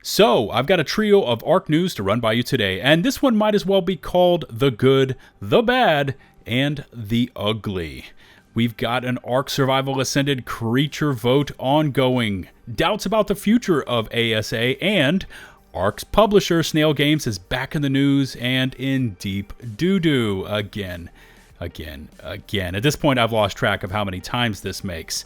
So, I've got a trio of Ark news to run by you today, and this one might as well be called the good, the bad, and the ugly. We've got an Ark Survival Ascended creature vote ongoing, doubts about the future of ASA, and Ark's publisher, Snail Games, is back in the news and in deep doo-doo again. At this point, I've lost track of how many times this makes.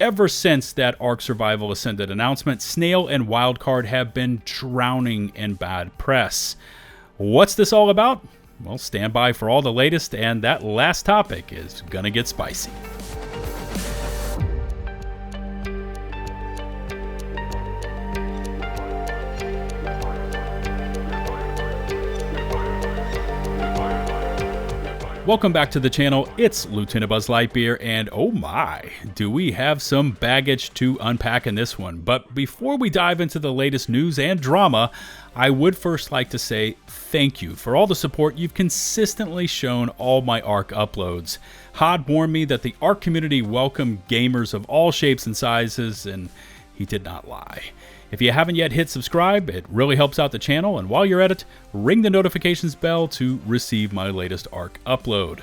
Ever since that Ark Survival Ascended announcement, Snail and Wildcard have been drowning in bad press. What's this all about? Well, stand by for all the latest, and that last topic is gonna get spicy. Welcome back to the channel. It's LukeTheDuke, and oh my, do we have some baggage to unpack in this one. But before we dive into the latest news and drama, I would first like to say thank you for all the support you've consistently shown all my Ark uploads. Hod warned me that the Ark community welcomed gamers of all shapes and sizes, and he did not lie. If you haven't yet hit subscribe, it really helps out the channel, and while you're at it, ring the notifications bell to receive my latest Ark upload.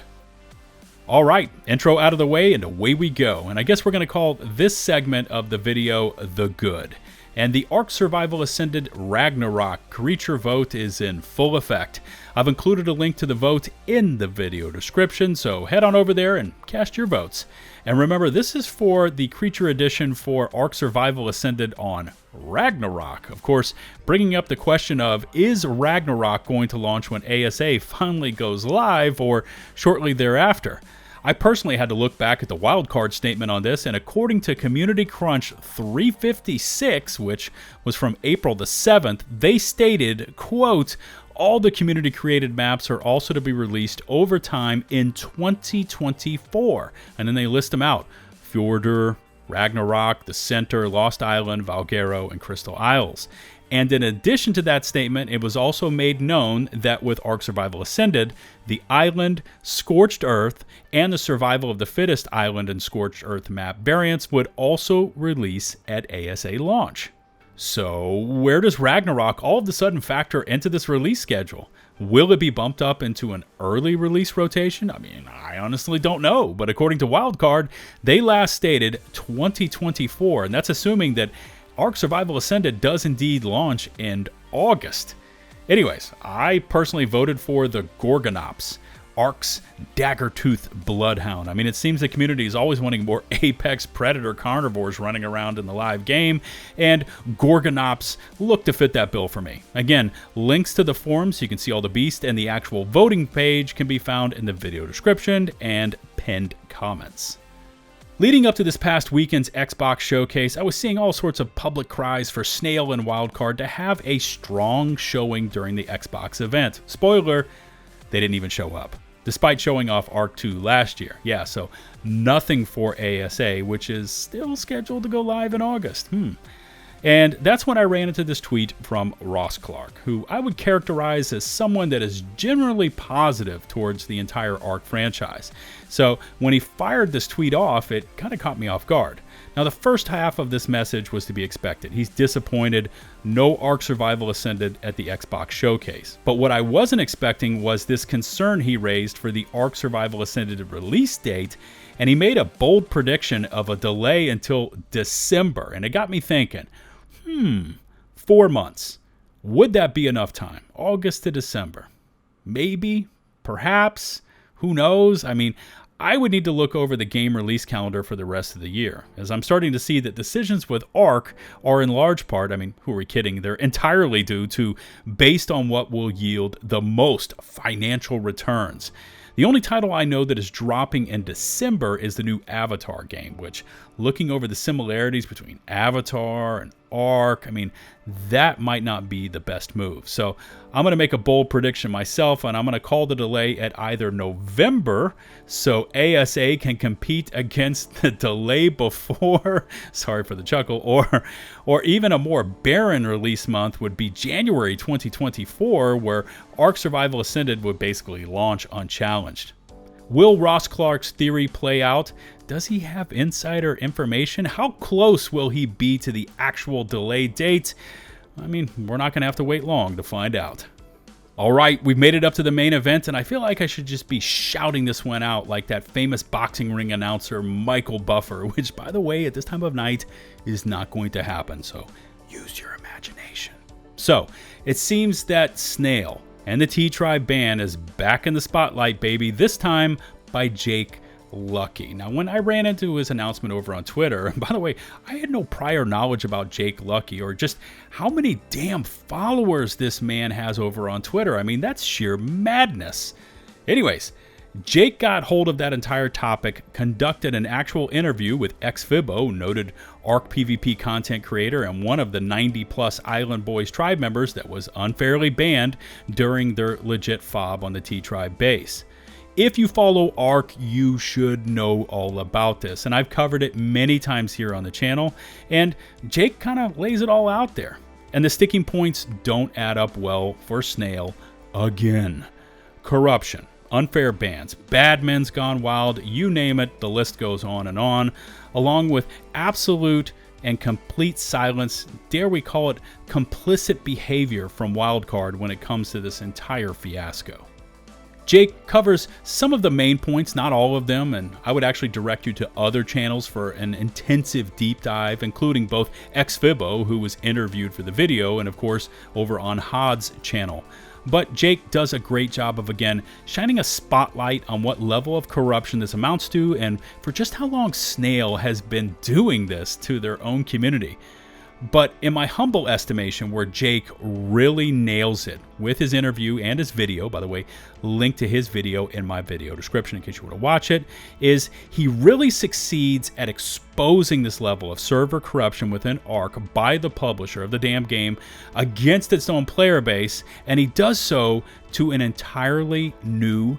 Alright, intro out of the way, and away we go. And I guess we're going to call this segment of the video The Good. And the Ark Survival Ascended Ragnarok creature vote is in full effect. I've included a link to the vote in the video description, so head on over there and cast your votes. And remember, this is for the creature edition for Ark Survival Ascended on Ragnarok. Of course, bringing up the question of, is Ragnarok going to launch when ASA finally goes live or shortly thereafter? I personally had to look back at the wildcard statement on this, and according to Community Crunch 356, which was from April the 7th, they stated, quote, all the community-created maps are also to be released over time in 2024. And then they list them out. Fjordur, Ragnarok, The Center, Lost Island, Valguero, and Crystal Isles. And in addition to that statement, it was also made known that with Ark Survival Ascended, the Island, Scorched Earth, and the Survival of the Fittest Island and Scorched Earth map variants would also release at ASA launch. So, where does Ragnarok all of a sudden factor into this release schedule? Will it be bumped up into an early release rotation? I mean, I honestly don't know, but according to Wildcard, they last stated 2024, and that's assuming that Ark Survival Ascended does indeed launch in August. Anyways, I personally voted for the Gorgonops, Ark's dagger-toothed bloodhound. I mean, it seems the community is always wanting more apex predator carnivores running around in the live game, and Gorgonops look to fit that bill for me. Again, links to the forums so you can see all the beasts, and the actual voting page can be found in the video description and pinned comments. Leading up to this past weekend's Xbox showcase, I was seeing all sorts of public cries for Snail and Wildcard to have a strong showing during the Xbox event. Spoiler, they didn't even show up, despite showing off Ark 2 last year. Yeah, so nothing for ASA, which is still scheduled to go live in August. And that's when I ran into this tweet from Ross Clark, who I would characterize as someone that is generally positive towards the entire Ark franchise. So when he fired this tweet off, it kind of caught me off guard. Now, the first half of this message was to be expected. He's disappointed. No Ark Survival Ascended at the Xbox showcase. But what I wasn't expecting was this concern he raised for the Ark Survival Ascended release date, and he made a bold prediction of a delay until December. And it got me thinking, 4 months. Would that be enough time? August to December? Maybe, perhaps, who knows? I mean, I would need to look over the game release calendar for the rest of the year, as I'm starting to see that decisions with Ark are in large part, I mean, who are we kidding? They're entirely due to based on what will yield the most financial returns. The only title I know that is dropping in December is the new Avatar game, which, looking over the similarities between Avatar and Ark, I mean, that might not be the best move. So I'm going to make a bold prediction myself, and I'm going to call the delay at either November, so ASA can compete against the delay before, sorry for the chuckle, or even a more barren release month would be January 2024, where Ark Survival Ascended would basically launch unchallenged. Will Ross Clark's theory play out? Does he have insider information? How close will he be to the actual delay date? I mean, we're not going to have to wait long to find out. All right, we've made it up to the main event, and I feel like I should just be shouting this one out like that famous boxing ring announcer Michael Buffer, which, by the way, at this time of night is not going to happen, so use your imagination. So, it seems that Snail and the T-Tribe band is back in the spotlight, baby, this time by Jake Lucky. Now, when I ran into his announcement over on Twitter, and by the way, I had no prior knowledge about Jake Lucky or just how many damn followers this man has over on Twitter. I mean, that's sheer madness. Anyways, Jake got hold of that entire topic, conducted an actual interview with XFIBO, noted Ark PvP content creator and one of the 90-plus Island Boys tribe members that was unfairly banned during their legit fob on the T-Tribe base. If you follow Ark, you should know all about this, and I've covered it many times here on the channel, and Jake kind of lays it all out there. And the sticking points don't add up well for Snail again. Corruption, unfair bans, bad men's gone wild, you name it, the list goes on, along with absolute and complete silence, dare we call it complicit behavior from Wildcard when it comes to this entire fiasco. Jake covers some of the main points, not all of them, and I would actually direct you to other channels for an intensive deep dive, including both XFIBO, who was interviewed for the video, and of course over on Hod's channel. But Jake does a great job of, again, shining a spotlight on what level of corruption this amounts to and for just how long Snail has been doing this to their own community. But in my humble estimation, where Jake really nails it with his interview and his video, by the way, link to his video in my video description in case you want to watch it, is he really succeeds at exposing this level of server corruption within Ark by the publisher of the damn game against its own player base, and he does so to an entirely new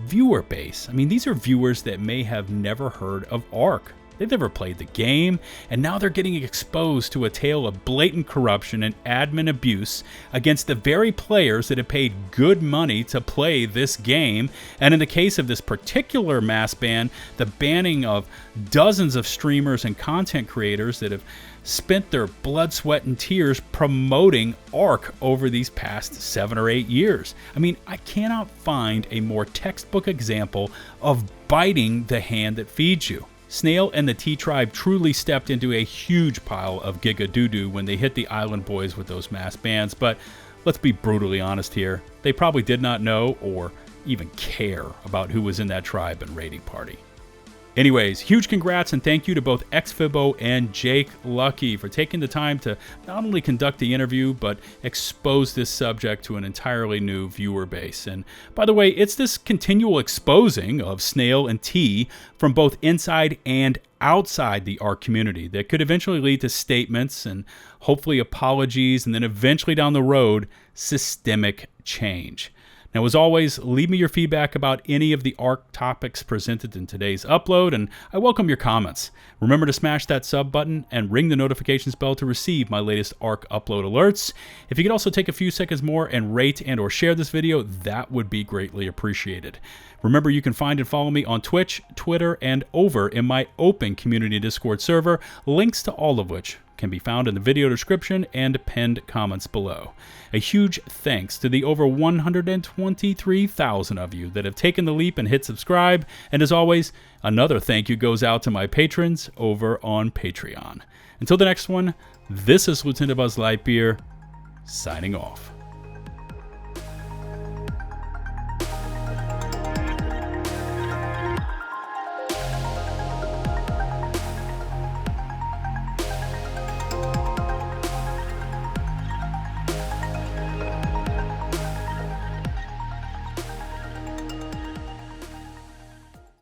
viewer base. I mean, these are viewers that may have never heard of Ark. They've never played the game, and now they're getting exposed to a tale of blatant corruption and admin abuse against the very players that have paid good money to play this game, and in the case of this particular mass ban, the banning of dozens of streamers and content creators that have spent their blood, sweat, and tears promoting Ark over these past 7 or 8 years. I mean, I cannot find a more textbook example of biting the hand that feeds you. Snail and the T-Tribe truly stepped into a huge pile of giga doo-doo when they hit the Island Boys with those mass bans, but let's be brutally honest here, they probably did not know or even care about who was in that tribe and raiding party. Anyways, huge congrats and thank you to both XFIBO and Jake Lucky for taking the time to not only conduct the interview, but expose this subject to an entirely new viewer base. And by the way, it's this continual exposing of Snail and T from both inside and outside the Ark community that could eventually lead to statements and hopefully apologies, and then eventually down the road, systemic change. Now, as always, leave me your feedback about any of the Ark topics presented in today's upload, and I welcome your comments. Remember to smash that sub button and ring the notifications bell to receive my latest Ark upload alerts. If you could also take a few seconds more and rate and or share this video, that would be greatly appreciated. Remember, you can find and follow me on Twitch, Twitter, and over in my open community Discord server, links to all of which can be found in the video description and pinned comments below. A huge thanks to the over 123,000 of you that have taken the leap and hit subscribe, and as always, another thank you goes out to my patrons over on Patreon. Until the next one, this is LtBuzzLitebeer, signing off.